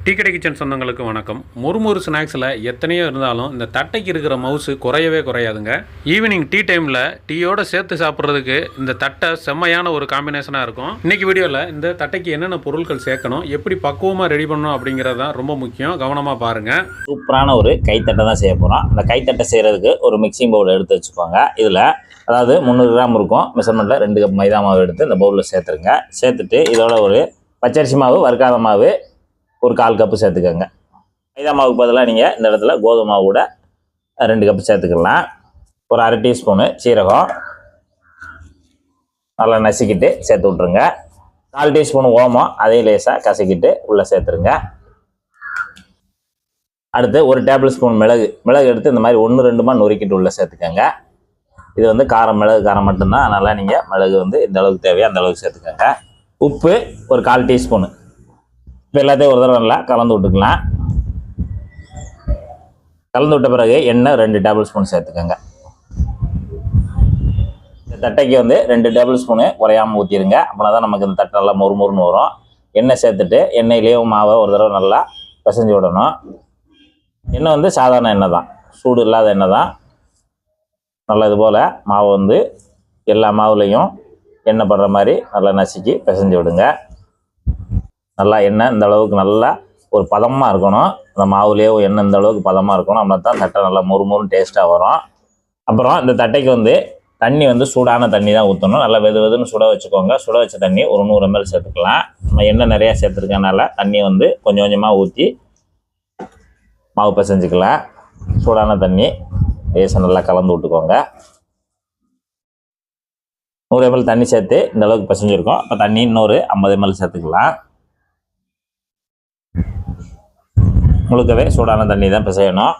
Tea கடை kitchen சொந்தங்களுக்கு வணக்கம். முறுமுறு ஸ்நாக்ஸில் எத்தனையோ இருந்தாலும் இந்த தட்டைக்கு இருக்கிற மவுசு குறையவே குறையாதுங்க. ஈவினிங் டீ டைமில் டீயோடு சேர்த்து சாப்பிட்றதுக்கு இந்த தட்டை செம்மையான ஒரு காம்பினேஷனாக இருக்கும். இன்றைக்கி வீடியோவில் இந்த தட்டைக்கு என்னென்ன பொருட்கள் சேர்க்கணும், எப்படி பக்குவமாக ரெடி பண்ணணும் அப்படிங்கிறது தான் ரொம்ப முக்கியம். கவனமாக பாருங்கள். சூப்பரான ஒரு கைத்தட்டை தான் செய்ய போகிறோம். அந்த கைத்தட்டை செய்கிறதுக்கு ஒரு மிக்சிங் பவுல் எடுத்து வச்சுக்கோங்க. இதில் அதாவது 300 கிராம் இருக்கும் மெஷர்மெண்ட்டில் 2 கப் மைதா மாவு எடுத்து இந்த பவுலில் சேர்த்துருங்க. சேர்த்துட்டு இதோட ஒரு பச்சரிசி மாவு, வறுக்காத மாவு ஒரு 1/4 கப்பு சேர்த்துக்கோங்க. மைதா மாவுக்கு பதிலாக நீங்கள் இந்த இடத்துல கோதுமை மாவு கூட 2 கப்பு சேர்த்துக்கலாம். ஒரு 1/2 டீஸ்பூனு சீரகம் நல்லா நசுக்கிட்டு சேர்த்து விட்ருங்க. 4 டீஸ்பூன் ஓமம் அதையும் லேசாக கசக்கிட்டு உள்ளே சேர்த்துருங்க. அடுத்து ஒரு டேபிள் ஸ்பூன் மிளகு எடுத்து இந்த மாதிரி 1-2 நுறுக்கிட்டு உள்ளே சேர்த்துக்கோங்க. இது வந்து மிளகு காரம் மட்டும்தான், அதனால் நீங்கள் மிளகு வந்து எந்த அளவுக்கு தேவையோ அந்த அளவுக்கு சேர்த்துக்கோங்க. உப்பு ஒரு 1/4 டீஸ்பூனு. இப்போ எல்லாத்தையும் ஒரு தடவை நல்லா கலந்து விட்டுக்கலாம். கலந்து விட்ட பிறகு எண்ணெய் 2 டேபிள் ஸ்பூன் சேர்த்துக்கோங்க. இந்த தட்டைக்கு வந்து 2 டேபிள் ஸ்பூனு குறையாமல் ஊற்றிடுங்க. அப்படின்னா தான் நமக்கு இந்த தட்டை நல்லா மொறுமொறுன்னு வரும். எண்ணெய் சேர்த்துட்டு எண்ணெயிலேயே மாவை ஒரு தடவை நல்லா பிசைஞ்சு விடணும். எண்ணெய் வந்து சாதாரண எண்ணெய் தான், சூடு இல்லாத எண்ணெய் தான். நல்லா இது போல் மாவை வந்து எல்லா மாவுலேயும் எண்ணெய் படுற மாதிரி நல்லா நசுக்கி பிசைஞ்சு விடுங்க. நல்லா எண்ணெய் இந்த அளவுக்கு நல்லா ஒரு பதமாக இருக்கணும். அந்த மாவுலேயே எண்ணெய் இந்த அளவுக்கு பதமாக இருக்கணும். அப்படின்னா தான் தட்டை நல்லா மொறுமொறுன்னு டேஸ்ட்டாக வரும். அப்புறம் இந்த தட்டைக்கு வந்து தண்ணி வந்து சூடான தண்ணி தான் ஊற்றணும். நல்லா வெதுன்னு சுட வச்சுக்கோங்க. சுட வச்ச தண்ணி ஒரு 100 ml சேர்த்துக்கலாம். நம்ம எண்ணெய் நிறையா சேர்த்துருக்கனால தண்ணி வந்து கொஞ்சம் கொஞ்சமாக ஊற்றி மாவு பிசைஞ்சிக்கலாம். சூடான தண்ணி லேசாக நல்லா கலந்து விட்டுக்கோங்க. 100 ml தண்ணி சேர்த்து இந்த அளவுக்கு பிசைஞ்சிருக்கோம். அப்போ தண்ணி இன்னொரு 50 ml சேர்த்துக்கலாம். முழுக்கவே சூடான தண்ணி தான் பிசையணும்.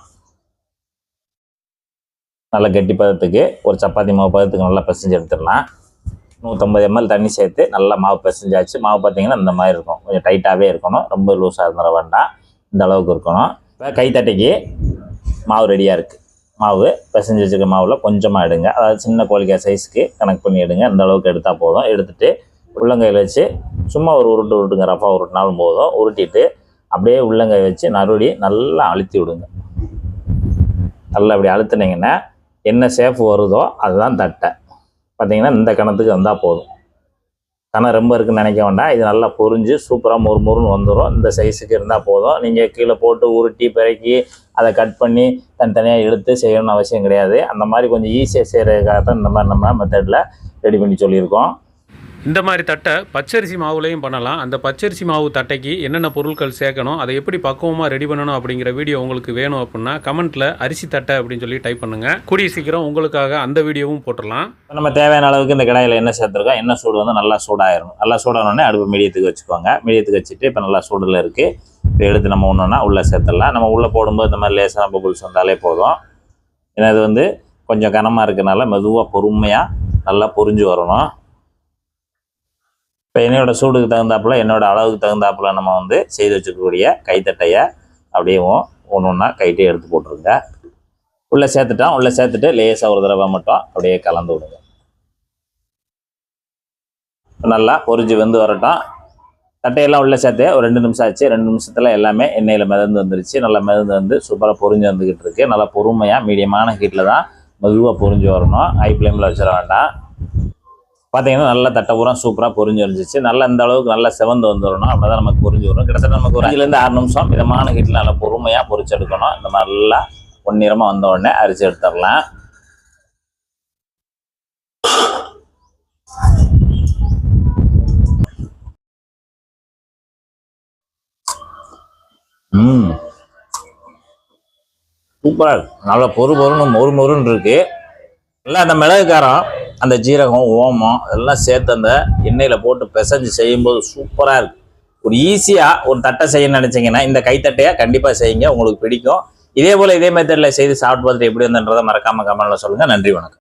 நல்லா கெட்டி பதத்துக்கு ஒரு சப்பாத்தி மாவு பதத்துக்கு நல்லா பிசைஞ்சு எடுத்துடலாம். 150 ml தண்ணி சேர்த்து நல்லா மாவு பிசைஞ்சாச்சு. மாவு பார்த்தீங்கன்னா இந்த மாதிரி இருக்கும், கொஞ்சம் டைட்டாகவே இருக்கணும், ரொம்ப லூஸாக இருந்துட வேண்டாம், இந்த அளவுக்கு இருக்கணும். இப்போ கைத்தட்டைக்கு மாவு ரெடியாக இருக்குது. மாவு பிசைஞ்சு வச்சுருக்க மாவில் கொஞ்சமாக எடுங்க. அதாவது சின்ன கோழிக்காய் சைஸுக்கு கணக்கு பண்ணி எடுங்க. இந்த அளவுக்கு எடுத்தால் போதும். எடுத்துகிட்டு உள்ளங்கையில் வச்சு சும்மா ஒரு உருட்டுங்க. ரஃபாக உருட்டினாலும் போதும். உருட்டிட்டு அப்படியே உள்ளங்காய் வச்சு நறுடி நல்லா அழுத்தி விடுங்க. நல்லா அப்படி அழுத்துனீங்கன்னா என்ன ஷேப் வருதோ அதுதான் தட்டை. பார்த்தீங்கன்னா இந்த கணத்துக்கு வந்தால் போதும். கணம் ரொம்ப இருக்குன்னு நினைக்க வேண்டாம். இது நல்லா பொரிஞ்சு சூப்பராக மொறுன்னு வந்துடும். இந்த சைஸுக்கு இருந்தால் போதும். நீங்கள் கீழே போட்டு உருட்டி பிறக்கி அதை கட் பண்ணி தனித்தனியாக எடுத்து செய்யணும்னு அவசியம் கிடையாது. அந்த மாதிரி கொஞ்சம் ஈஸியாக செய்கிறதுக்காக தான் இந்த மாதிரி நம்ம மெத்தடில் ரெடி பண்ணி சொல்லியிருக்கோம். இந்த மாதிரி தட்டை பச்சரிசி மாவுலையும் பண்ணலாம். அந்த பச்சரிசி மாவு தட்டைக்கு என்னென்ன பொருட்கள் சேர்க்கணும், அதை எப்படி பக்குவமாக ரெடி பண்ணணும் அப்படிங்கிற வீடியோ உங்களுக்கு வேணும் அப்படின்னா கமெண்ட்டில் அரிசி தட்டை அப்படின்னு சொல்லி டைப் பண்ணுங்கள். கூடிய சீக்கிரம் உங்களுக்காக அந்த வீடியோவும் போட்டுடலாம். நம்ம தேவையான அளவுக்கு இந்த கடாயில் எண்ணெய் சேர்த்துருக்கோம். எண்ணெய் சூடு வந்து நல்லா சூடாயிரும். நல்லா சூடானோடனே அடுப்பு மீடியத்துக்கு வச்சுக்கோங்க. மீடியத்துக்கு வச்சுட்டு இப்போ நல்லா சூடில் இருக்குது. இப்போ எடுத்து நம்ம ஒன்றுனா உள்ளே சேர்த்துடலாம். நம்ம உள்ளே போடும்போது இந்த மாதிரி லேசான பபுள்ஸ் வந்தாலே போதும். ஏன்னா இது வந்து கொஞ்சம் கனமாக இருக்கிறனால மெதுவாக பொறுமையாக நல்லா பொரிஞ்சு வரணும். இப்போ என்னோட சூடுக்கு தகுந்தாப்புல, என்னோட அளவுக்கு தகுந்தாப்புல நம்ம வந்து செய்து வச்சுக்கக்கூடிய கைத்தட்டையை அப்படியே ஒன்று கைட்டே எடுத்து போட்டுருங்க. உள்ளே சேர்த்துட்டோம். உள்ளே சேர்த்துட்டு லேசாக ஒரு தடவை மட்டும் அப்படியே கலந்து விடுங்க. நல்லா பொரிஞ்சு வெந்து வரட்டும். தட்டையெல்லாம் உள்ளே சேர்த்து ஒரு 2 நிமிஷம் ஆச்சு. 2 நிமிஷத்தில் எல்லாமே எண்ணெயில் மிதந்து வந்துருச்சு. நல்லா மிதந்து வந்து சூப்பராக பொரிஞ்சு வந்துக்கிட்டு இருக்குது. நல்லா பொறுமையாக மீடியமான ஹீட்டில் தான் மெதுவாக பொரிஞ்சு வரணும். ஹை ஃப்ளேமில் வச்சிட வேண்டாம். பார்த்தீங்கன்னா நல்லா தட்டை பூரா சூப்பராக பொரிஞ்சு வந்துச்சு. நல்லா இந்த அளவுக்கு நல்லா செவந்து வந்துடணும். அப்படி தான் நமக்கு பொரிஞ்சு வரும். கிட்டத்தட்ட நமக்கு ஒரு 5 6 நிமிஷம் மிதமான ஹீட்டில் நல்லா பொறுமையாக பொரிச்சு எடுக்கணும். இந்த மாதிரி நல்லா பொன்னிறமாக வந்த உடனே அரிசி எடுத்துடலாம். சூப்பராக இருக்கு. நல்லா மொறுன்னு இருக்கு. நல்லா அந்த மிளகு காரம், அந்த ஜீரகம், ஓமம் இதெல்லாம் சேர்த்து அந்த எண்ணெயில் போட்டு பிசைஞ்சு செய்யும்போது சூப்பராக இருக்குது. ஒரு ஈஸியாக ஒரு தட்டை செய்யணும்னு நினச்சிங்கன்னா இந்த கைத்தட்டையை கண்டிப்பாக செய்யுங்க, உங்களுக்கு பிடிக்கும். இதே போல் இதே மெத்தடில் செய்து சாப்பிட்டு பார்த்துட்டு எப்படி வந்தன்றதை மறக்காமல் கமெண்ட்டில் சொல்லுங்கள். நன்றி, வணக்கம்.